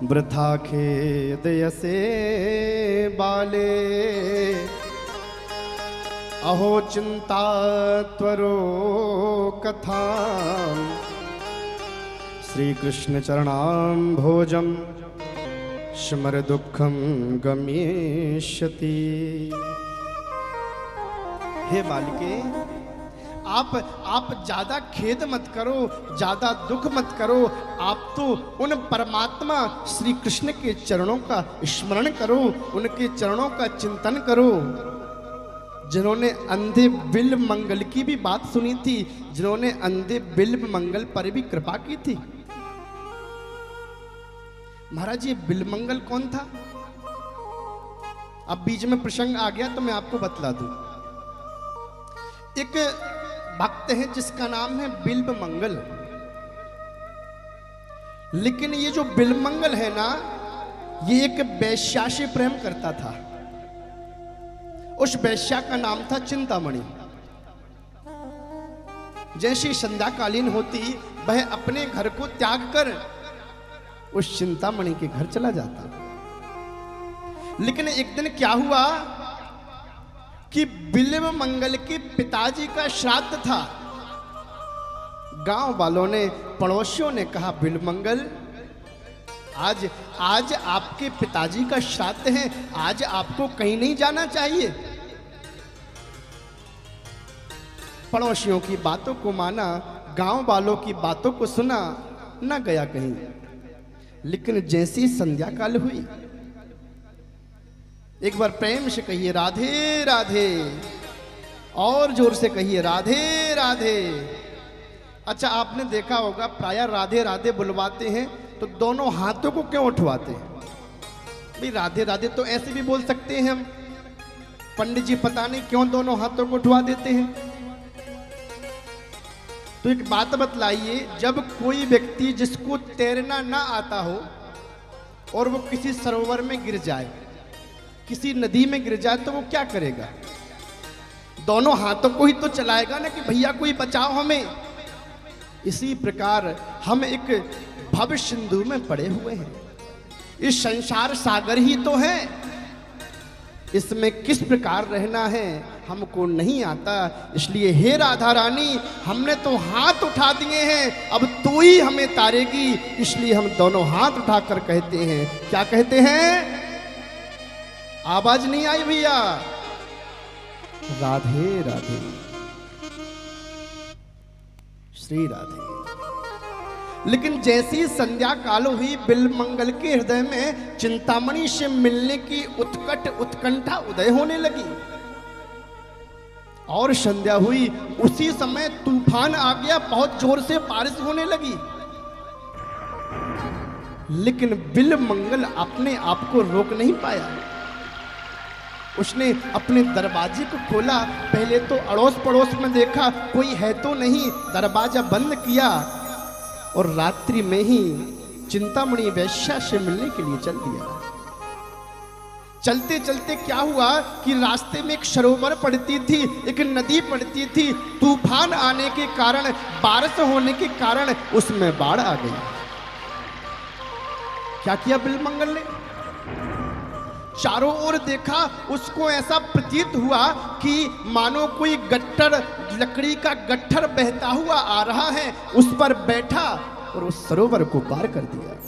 वृथा खेद यसे बाले, अहो चिंता त्वरो कथा, श्री कृष्ण चरणाम भोजम स्मर दुखम गमिष्यति। हे बालिके, आप ज्यादा खेद मत करो, ज्यादा दुख मत करो। आप तो उन परमात्मा श्री कृष्ण के चरणों का स्मरण करो, उनके चरणों का चिंतन करो, जिन्होंने अंधे बिल्व मंगल की भी बात सुनी थी, जिन्होंने अंधे बिल्व मंगल पर भी कृपा की थी। महाराज, ये बिल्व मंगल कौन था? अब बीच में प्रसंग आ गया तो मैं आपको बतला दूं। एक भक्त है जिसका नाम है बिल्व मंगल, लेकिन ये जो बिल्व मंगल है ना, ये एक वैश्या से प्रेम करता था। उस वैश्या का नाम था चिंतामणि। जैसी संध्याकालीन होती, वह अपने घर को त्याग कर उस चिंतामणि के घर चला जाता। लेकिन एक दिन क्या हुआ कि बिल्व मंगल के पिताजी का श्राद्ध था। गांव वालों ने, पड़ोसियों ने कहा, बिल्व मंगल, आज आपके पिताजी का श्राद्ध है, आज आपको कहीं नहीं जाना चाहिए। पड़ोसियों की बातों को माना, गांव वालों की बातों को सुना, न गया कहीं। लेकिन जैसी संध्या काल हुई, एक बार प्रेम से कहिए राधे राधे, और जोर से कहिए राधे राधे। अच्छा, आपने देखा होगा प्रायः राधे राधे बुलवाते हैं तो दोनों हाथों को क्यों उठवाते हैं? भाई राधे राधे तो ऐसे भी बोल सकते हैं हम, पंडित जी पता नहीं क्यों दोनों हाथों को उठवा देते हैं। तो एक बात बतलाइए, जब कोई व्यक्ति जिसको तैरना ना आता हो और वो किसी सरोवर में गिर जाए, किसी नदी में गिर जाए, तो वो क्या करेगा? दोनों हाथों को ही तो चलाएगा ना कि भैया कोई बचाओ हमें। इसी प्रकार हम एक भव सिंधु में पड़े हुए हैं। इस संसार सागर ही तो है, इसमें किस प्रकार रहना है हमको नहीं आता। इसलिए हे राधा रानी, हमने तो हाथ उठा दिए हैं, अब तू ही हमें तारेगी। इसलिए हम दोनों हाथ उठाकर कहते हैं, क्या कहते हैं? आवाज नहीं आई भैया? राधे राधे, श्री राधे। लेकिन जैसी संध्या काल हुई, बिल्व मंगल के हृदय में चिंतामणि से मिलने की उत्कंठा उदय होने लगी। और संध्या हुई, उसी समय तूफान आ गया, बहुत जोर से बारिश होने लगी। लेकिन बिल्व मंगल अपने आप को रोक नहीं पाया। उसने अपने दरवाजे को खोला, पहले तो अड़ोस पड़ोस में देखा कोई है तो नहीं, दरवाजा बंद किया और रात्रि में ही चिंतामणि वैश्या से मिलने के लिए चल दिया। चलते चलते क्या हुआ कि रास्ते में एक सरोवर पड़ती थी, एक नदी पड़ती थी। तूफान आने के कारण, बारिश होने के कारण उसमें बाढ़ आ गई। क्या किया बिल्व मंगल ने? चारों ओर देखा, उसको ऐसा प्रतीत हुआ कि मानो कोई गट्ठर, लकड़ी का गट्ठर बहता हुआ आ रहा है, उस पर बैठा और उस सरोवर को पार कर दिया।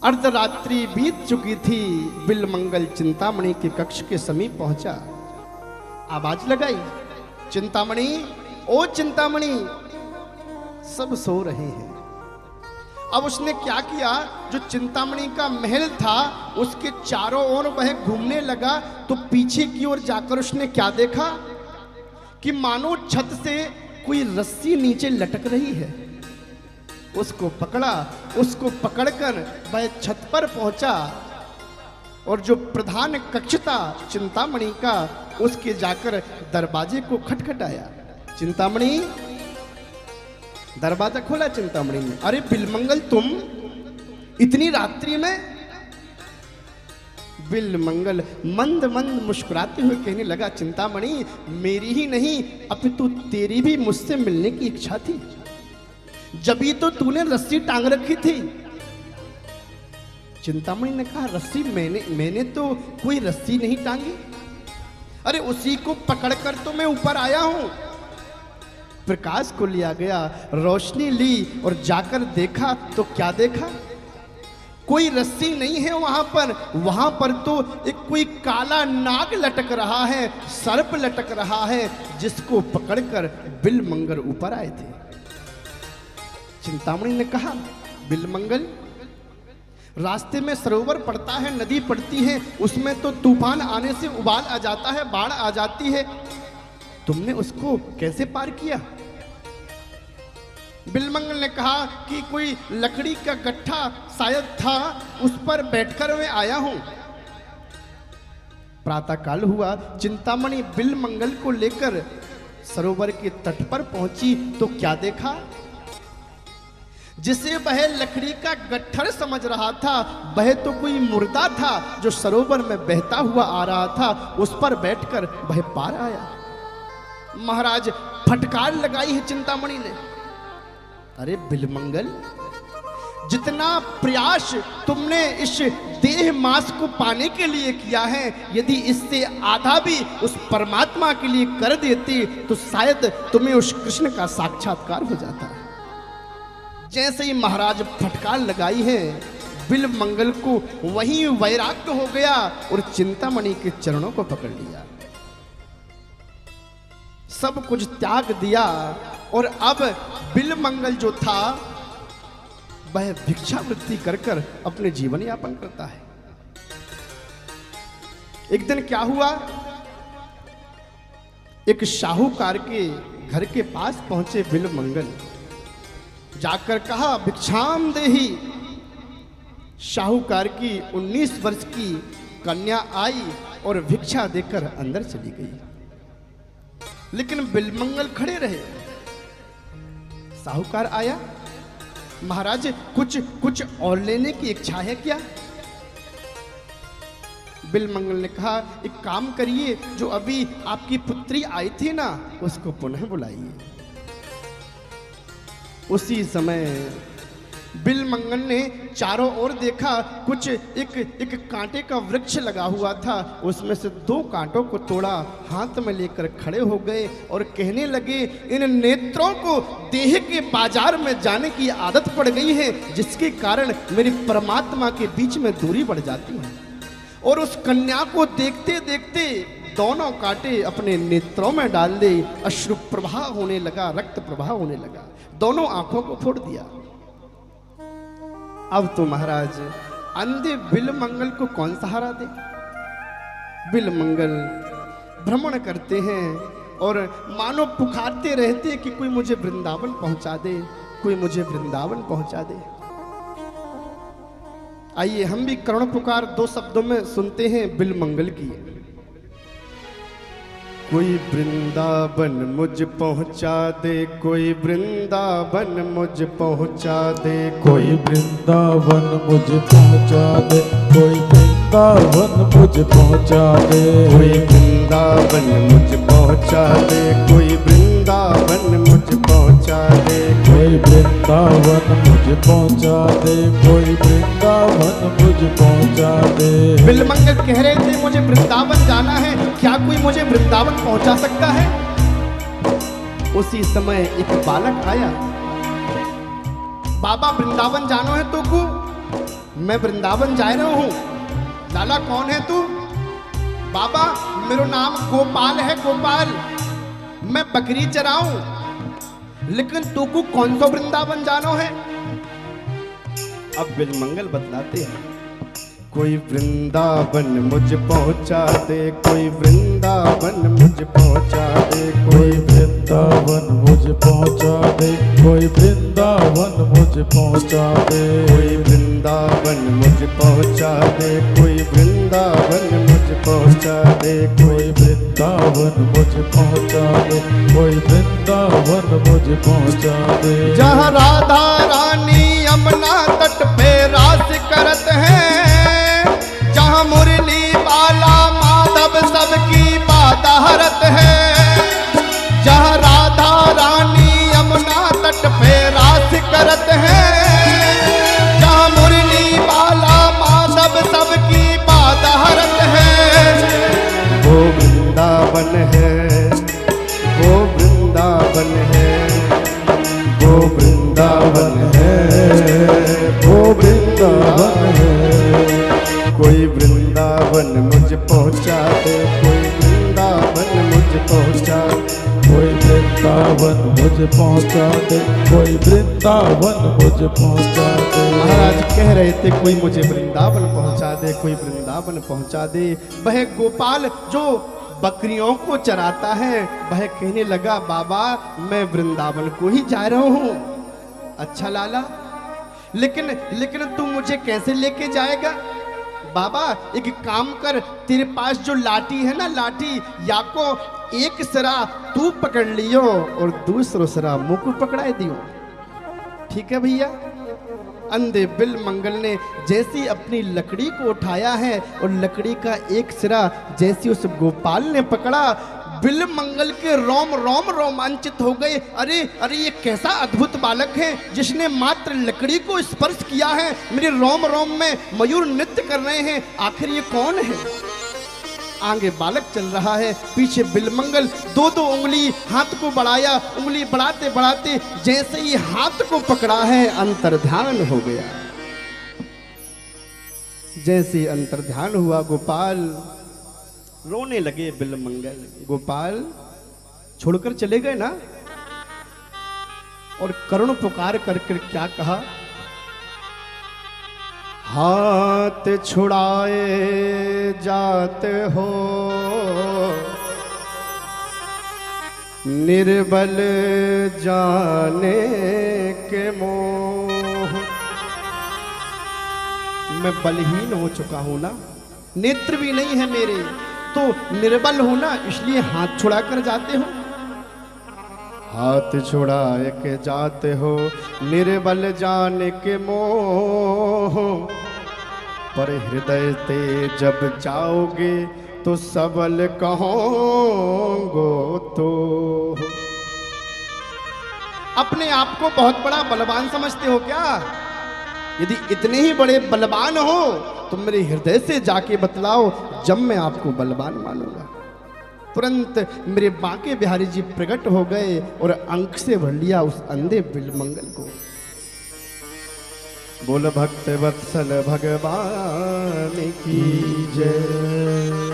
अर्धरात्रि बीत चुकी थी। बिल्व मंगल चिंतामणि के कक्ष के समीप पहुंचा, आवाज लगाई, चिंतामणि, ओ चिंतामणि। सब सो रहे हैं। अब उसने क्या किया, जो चिंतामणि का महल था उसके चारों ओर वह घूमने लगा, तो पीछे की ओर जाकर उसने क्या देखा कि मानो छत से कोई रस्सी नीचे लटक रही है। उसको पकड़ा, उसको पकड़कर वह छत पर पहुंचा और जो प्रधान कक्ष था चिंतामणि का, उसके जाकर दरवाजे को खटखटाया। चिंतामणि, दरवाजा खोला चिंतामणि ने। अरे बिल्व मंगल, तुम इतनी रात्रि में? बिल्व मंगल मंद मंद मुस्कुराते हुए कहने लगा, चिंतामणि, मेरी ही नहीं अपितु तेरी भी मुझसे मिलने की इच्छा थी। जब ही तो तूने रस्सी टांग रखी थी, चिंतामणि ने कहा, रस्सी मैंने तो कोई रस्सी नहीं टांगी, अरे उसी को पकड़कर तो मैं ऊपर आया हूं। प्रकाश को लिया गया, रोशनी ली और जाकर देखा तो क्या देखा, कोई रस्सी नहीं है वहां पर तो एक कोई काला नाग लटक रहा है, सर्प लटक रहा है, जिसको पकड़कर बिलमंगल ऊपर आए थे। चिंतामणि ने कहा, बिलमंगल, रास्ते में सरोवर पड़ता है, नदी पड़ती है, उसमें तो तूफान आने से उबाल आ जाता है, बाढ़ आ जाती है, तुमने उसको कैसे पार किया? बिलमंगल ने कहा कि कोई लकड़ी का गट्ठा शायद था, उस पर बैठकर मैं आया हूं। प्रातःकाल हुआ, चिंतामणि बिलमंगल को लेकर सरोवर के तट पर पहुंची तो क्या देखा, जिसे वह लकड़ी का गट्ठर समझ रहा था, वह तो कोई मुर्दा था जो सरोवर में बहता हुआ आ रहा था, उस पर बैठकर वह पार आया। महाराज, फटकार लगाई है चिंतामणि ने, अरे बिलमंगल, जितना प्रयास तुमने इस देह मास को पाने के लिए किया है, यदि इससे आधा भी उस परमात्मा के लिए कर देते तो शायद तुम्हें उस कृष्ण का साक्षात्कार हो जाता। जैसे ही महाराज फटकार लगाई है, बिलमंगल को वहीं वैराग्य हो गया और चिंतामणि के चरणों को पकड़ लिया, सब कुछ त्याग दिया और अब बिलमंगल जो था वह भिक्षावृत्ति कर कर अपने जीवन यापन करता है। एक दिन क्या हुआ, एक साहूकार के घर के पास पहुंचे बिलमंगल, जाकर कहा, भिक्षाम देहि। साहूकार की 19 वर्ष की कन्या आई और भिक्षा देकर अंदर चली गई, लेकिन बिलमंगल खड़े रहे। साहूकार आया, महाराज कुछ और लेने की इच्छा है क्या? बिलमंगल ने कहा, एक काम करिए, जो अभी आपकी पुत्री आई थी ना, उसको पुनः बुलाइए। उसी समय बिलमंगल ने चारों ओर देखा, कुछ एक कांटे का वृक्ष लगा हुआ था, उसमें से 2 कांटों को तोड़ा, हाथ में लेकर खड़े हो गए और कहने लगे, इन नेत्रों को देह के बाजार में जाने की आदत पड़ गई है, जिसके कारण मेरी परमात्मा के बीच में दूरी बढ़ जाती है। और उस कन्या को देखते देखते दोनों कांटे अपने नेत्रों में डाल दे, अश्रु प्रवाह होने लगा, रक्त प्रवाह होने लगा, दोनों आंखों को फोड़ दिया। अब तो महाराज, अंधे बिलमंगल को कौन सहारा दे? बिलमंगल भ्रमण करते हैं और मानो पुकारते रहते हैं कि कोई मुझे वृंदावन पहुंचा दे, कोई मुझे वृंदावन पहुंचा दे। आइए हम भी करुण पुकार 2 शब्दों में सुनते हैं बिलमंगल की। कोई वृंदावन मुझ पहुंचा दे, कोई वृंदावन मुझ पहुंचा दे, कोई वृंदावन मुझ पहुंचा दे, कोई वृंदावन मुझ पहुंचा दे, कोई वृंदावन मुझ पहुंचा दे, कोई वृंदावन मुझ पहुंचा दे, कोई वृंदावन मुझ पहुंचा दे, कोई वृंदावन मुझ पहुंचा दे। बिलमंगल कह रहे थे, मुझे वृंदावन जाना है, क्या कोई मुझे वृंदावन पहुंचा सकता है? उसी समय एक बालक आया, बाबा वृंदावन जानो है तो को? मैं वृंदावन जा रहा हूं। लाला कौन है तू? बाबा मेरा नाम गोपाल है, गोपाल, मैं बकरी चराऊं, लेकिन तू को कौन सा वृंदावन जानो है? अब बिलमंगल बतलाते हैं, कोई वृंदावन मुझ पहुंचा दे, कोई वृंदावन मुझ पहुंचा दे, कोई वृंदावन मुझ पहुंचा दे, कोई वृंदावन मुझ पहुंचा दे, कोई वृंदावन मुझ पहुंचा दे, कोई वृंदावन मुझ पहुंचा दे, कोई वृंदावन मुझ पहुंचा दे, कोई वृंदावन मुझ पहुंचा दे। जहाँ राधा रानी यमुना तट पे रास करत हैं, जहाँ मुरली बाला माधव सबकी बात हरत है, जहाँ राधा रानी यमुना तट पे रास करत हैं, जहाँ मुरली बाला माधव मुझे पहुंचा दे, कोई वृंदावन मुझे पहुंचा दे। महाराज कह रहे थे कोई मुझे वृंदावन पहुंचा दे, कोई वृंदावन पहुंचा दे। वह गोपाल जो बकरियों को चराता है वह कहने लगा बाबा मैं वृंदावन को ही जा रहा हूं। अच्छा लाला, लेकिन तू मुझे कैसे लेके जाएगा? बाबा एक काम कर, तेरे पास जो लाठी है ना लाठी, या को एक सिरा तू पकड़ लियो और दूसरो सिरा मुंह को पकड़ाए दियो। ठीक है भैया। अंधे बिल मंगल ने जैसी अपनी लकड़ी को उठाया है और लकड़ी का एक सिरा जैसी उस गोपाल ने पकड़ा, बिल मंगल के रोम रोम रोमांचित हो गए। अरे अरे ये कैसा अद्भुत बालक है जिसने मात्र लकड़ी को स्पर्श किया है, मेरे रोम रोम में मयूर नृत्य कर रहे हैं, आखिर ये कौन है? आगे बालक चल रहा है, पीछे बिलमंगल दो दो उंगली हाथ को बढ़ाया, उंगली बढ़ाते बढ़ाते जैसे ही हाथ को पकड़ा है अंतर्ध्यान हो गया। जैसे अंतर्ध्यान हुआ गोपाल रोने लगे। बिलमंगल गोपाल छोड़कर चले गए ना, और करुण पुकार करके क्या कहा? हाथ छुड़ाए जाते हो निर्बल जाने के मोह। मैं बलहीन हो चुका हूं ना, नेत्र भी नहीं है मेरे, तो निर्बल हो ना, इसलिए हाथ छुड़ा कर जाते हो। हाथ छुड़ा के जाते हो निर्बल जाने के मोह, पर हृदय ते जब जाओगे तो सबल कहोगो तो। अपने आप को बहुत बड़ा बलवान समझते हो क्या? यदि इतने ही बड़े बलवान हो तो मेरे हृदय से जाके बतलाओ, जब मैं आपको बलवान मानूंगा। तुरंत मेरे बांके बिहारी जी प्रकट हो गए और अंक से भर लिया उस अंधे बिलमंगल को। बोल भक्त वत्सल भगवान की जय।